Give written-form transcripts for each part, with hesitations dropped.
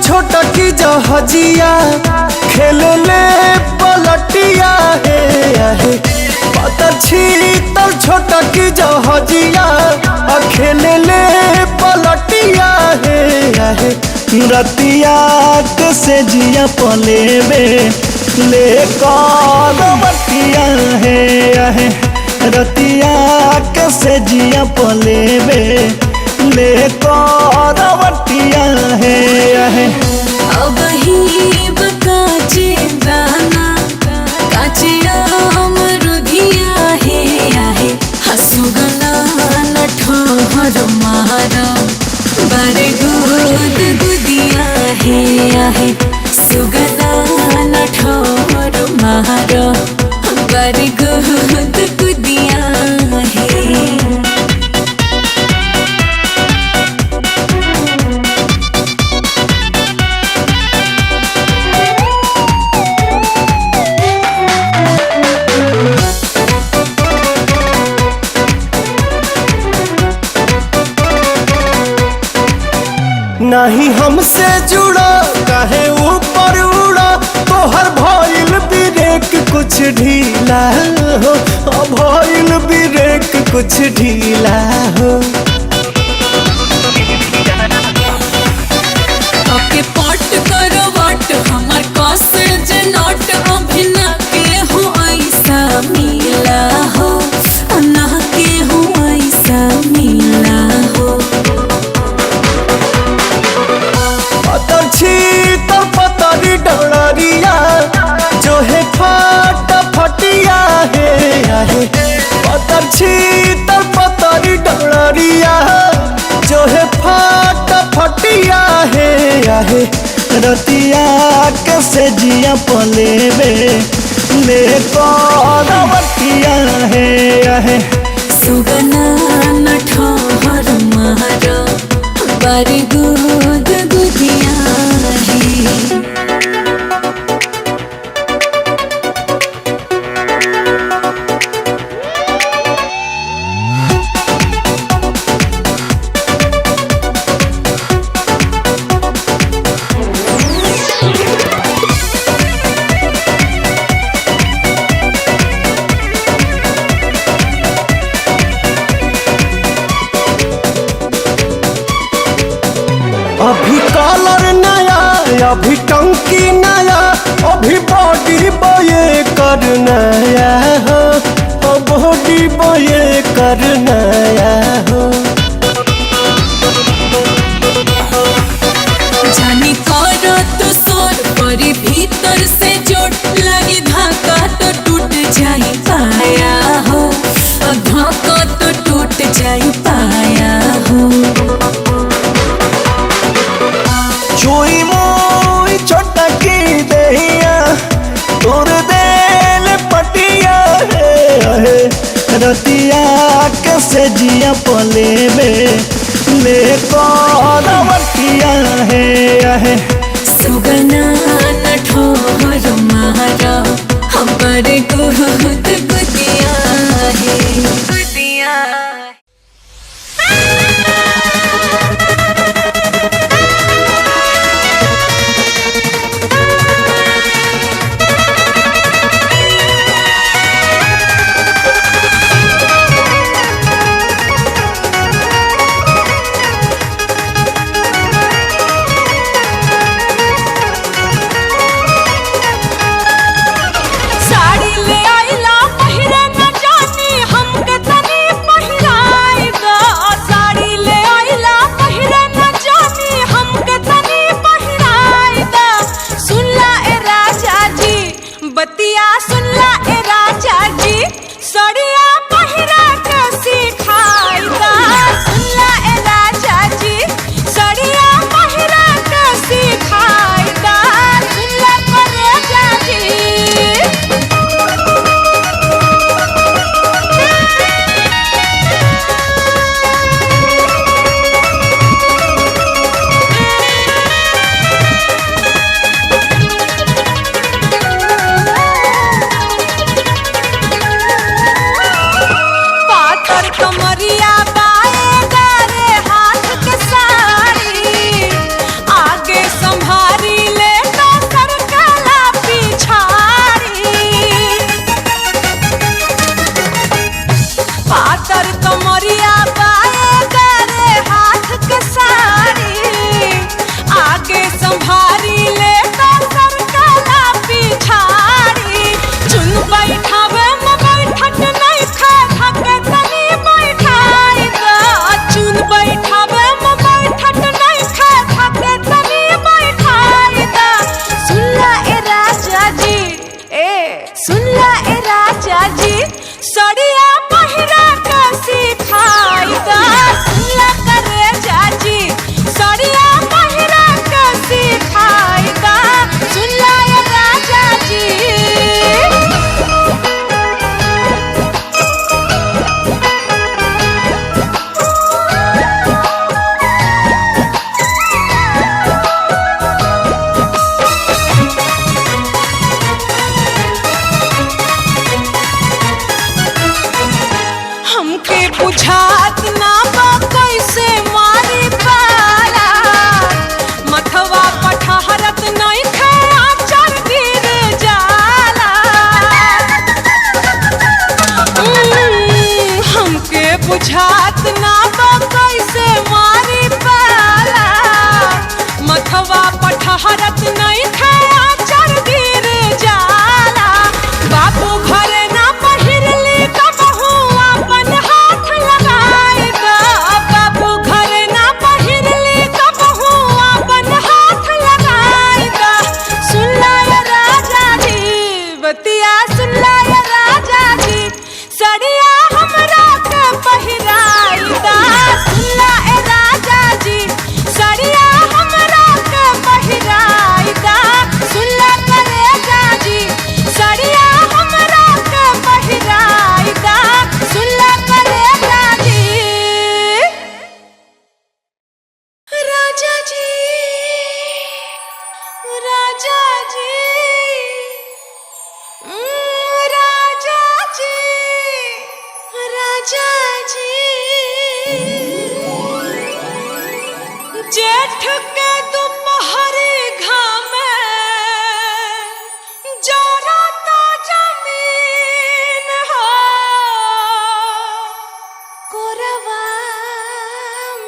छोटा की जहाजिया खेल ले पलटिया है पता छीतर छोटा की जहाजिया खेल ले पलटिया है रतिया से जिया पलेबे ले बटिया है रतिया से जिया पलेबे ले बटिया है अब ही बकाचे दाना काचे अमरुधिया है हसुगना नठोर मारा बारे गुद गुदिया है सुगना नठोर मारा बारे गुद गुदिया है। नहीं हमसे जुड़ा काहे ऊपर उड़ा तोहर भइल ब्रेक कुछ ढीला हो भइल ब्रेक कुछ ढीला हो ओके पट करो वट हमर कॉसेज नॉट अभिना के हो ऐसा मिला हो ना के हो ऐसा मिला हो तो पतरी डरिया जो है फटिया है पतर तो पतरी डरिया जो है फटिया है रतिया से जिया पलेबे ले बटिया है सुगना नठोर मारो बारी गुद गुदिया है। अभी कलर नया अभी टंकी नया अभी बॉडी बॉय कर नया हो बॉडी बॉय कर नया हो जानी करो तो सोर परी भीतर से चोट लगी धाका तो टूट जाई पाया हो धाका तो टूट जाई पाया हो चोई मोई छोटा की दहिया तोर देल पटिया है रतिया से जिया पलेबे ले बटिया है सुगना नठोर मारा हमारे गुद गुदिया है गुदिया। लहरत नहीं खाया चर गिर जाला बाबू घरे ना पहिरली कबहू अपन हाथ लगाए दा बाबू घरे ना पहिरली कबहू अपन हाथ लगाए दा सुन ला राजा जी बतिया सुन ला राजा जी सड़िया हमरा के पहिराई दा सुन ला राजा जी सड़िया हमरा के पहिराई दा सुन ला करेजा जी सड़िया हमरा के पहिराई दा सुन ला करेजा जी राजा जी राजा जी राजा जी राजा जी जेठ के दोपहरी घामे जरता जमीन हो कोरवा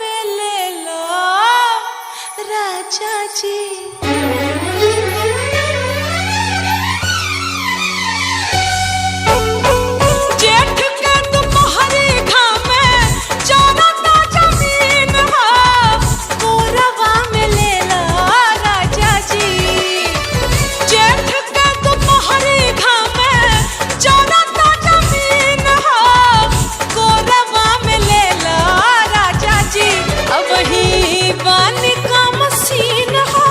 में ले लो राजा जी जेठ के दोपहरी घामे जरता जमीन हो कोरवा में ले लो राजा जी जेठ के दोपहरी घामे जरता जमीन हो कोरवा में ले लो राजा जी अब ही बानी का मसीन हो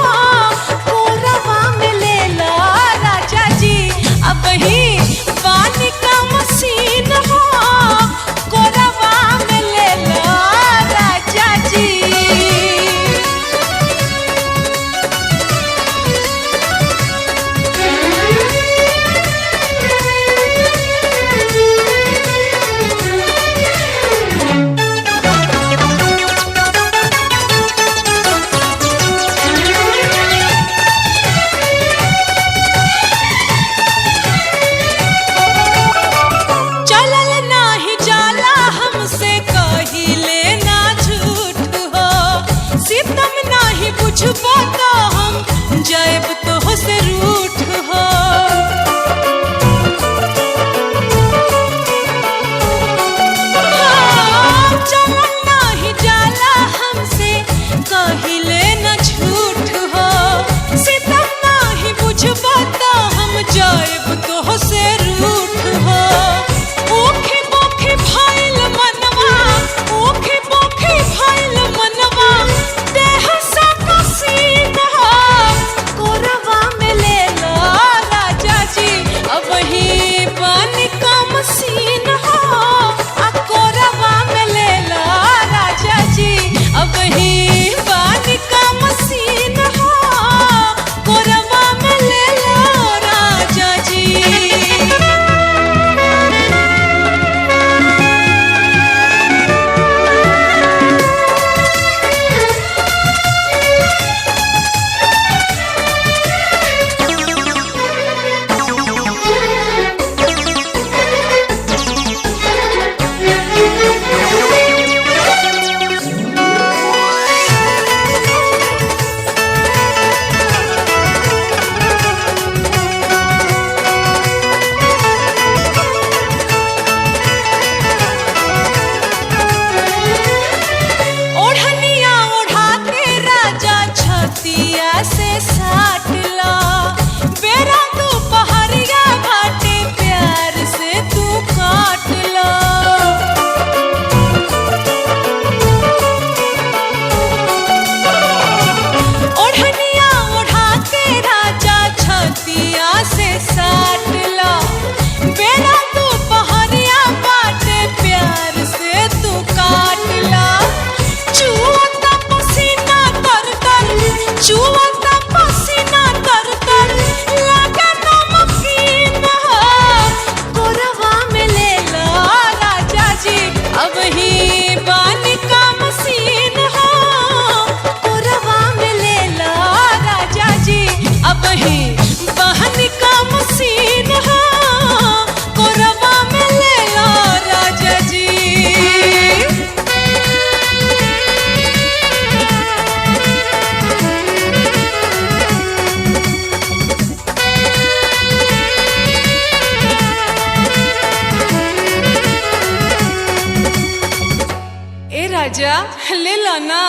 राजा ले ला ना।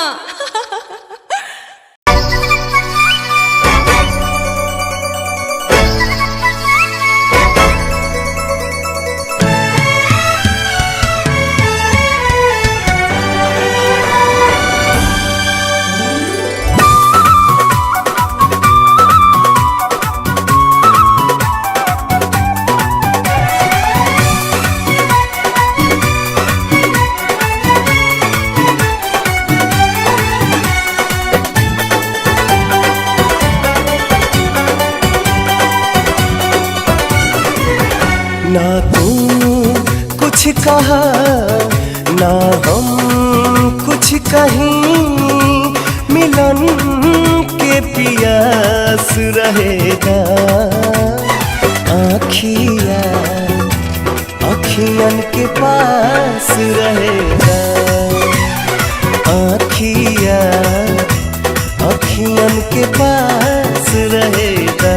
ना तू कुछ कहा ना हम कुछ कहीं, मिलन के पियास रहेगा। आँखिया अखियन के पास रहेगा। आँखिया अखियन के पास रहेगा।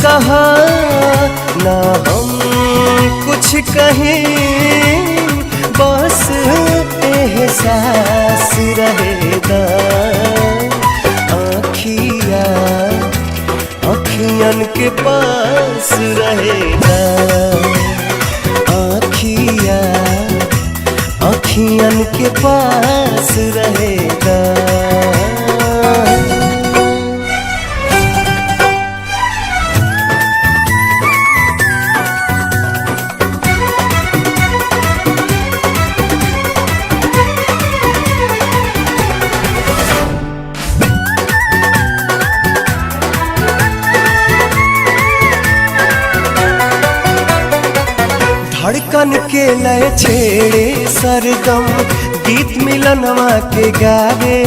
कहा ना हम कुछ कहें, बस एहसास रहेगा। आँखिया अखियन के पास रहेगा। आँखिया अखियन के पास रहेगा। धड़कन के लय छेड़े सरगम, गीत मिलनवा के गावे।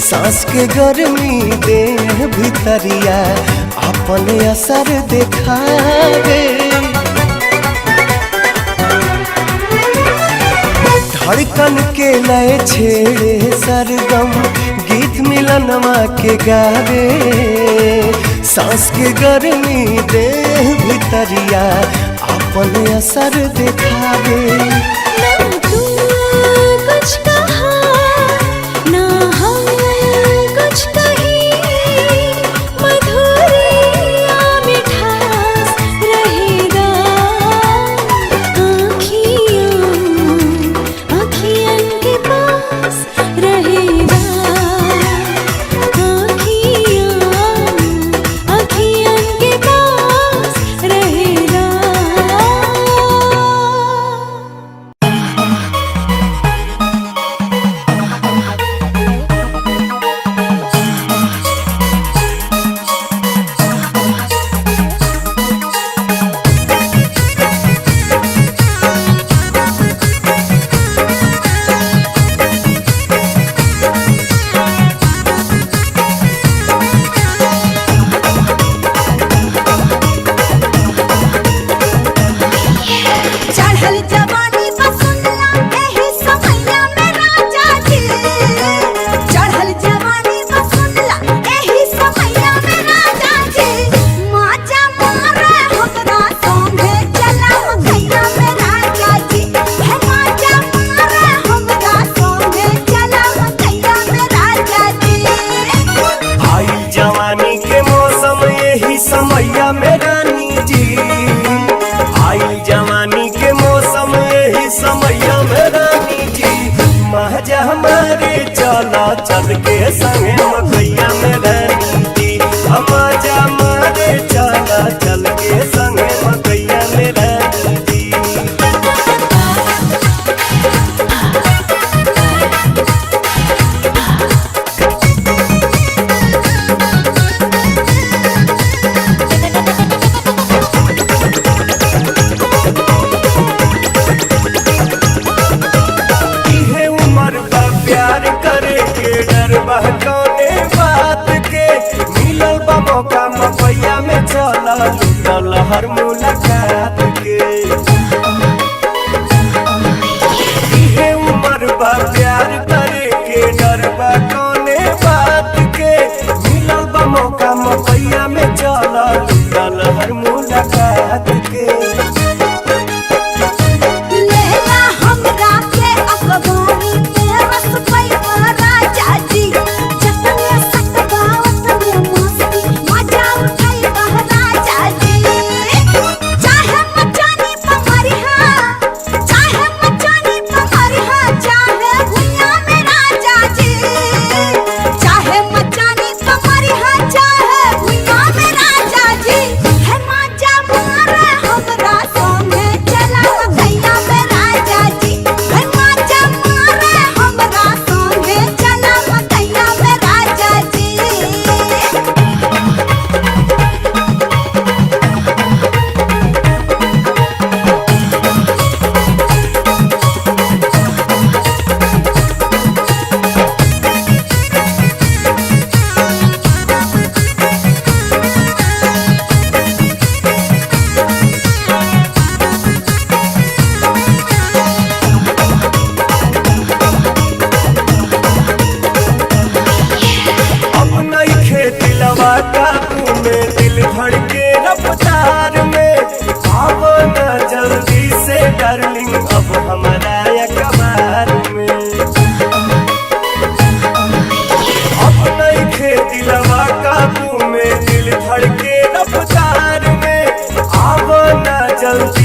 सांस के गर्मी देह भितरिया अपन असर दिखावे। धड़कन के लय छेड़े सरगम, गीत मिलनवा के गावे। सांस के गर्मी देह भितरिया अपन असर दिखावे। चल के संगे मकैया में रहती मजा मारे चला चल के संगे मकैया में रहती। प्यार करे के डर बहकौने बात के मिलल बा मौका मपैया में चला लूटल हर मुलाकात के। इहे उम्र बा प्यार करे के डर बहकौने बात के मिलल बा मौका मपैया में चला लूटल हर मुलाकात के। काबू में दिल धड़के रफ्तार में अब न जल्दी से डार्लिंग अब हमारा अखबार में। अब नहीं खेती लवा काबू में दिल धड़के रफ्तार में अब न जल्दी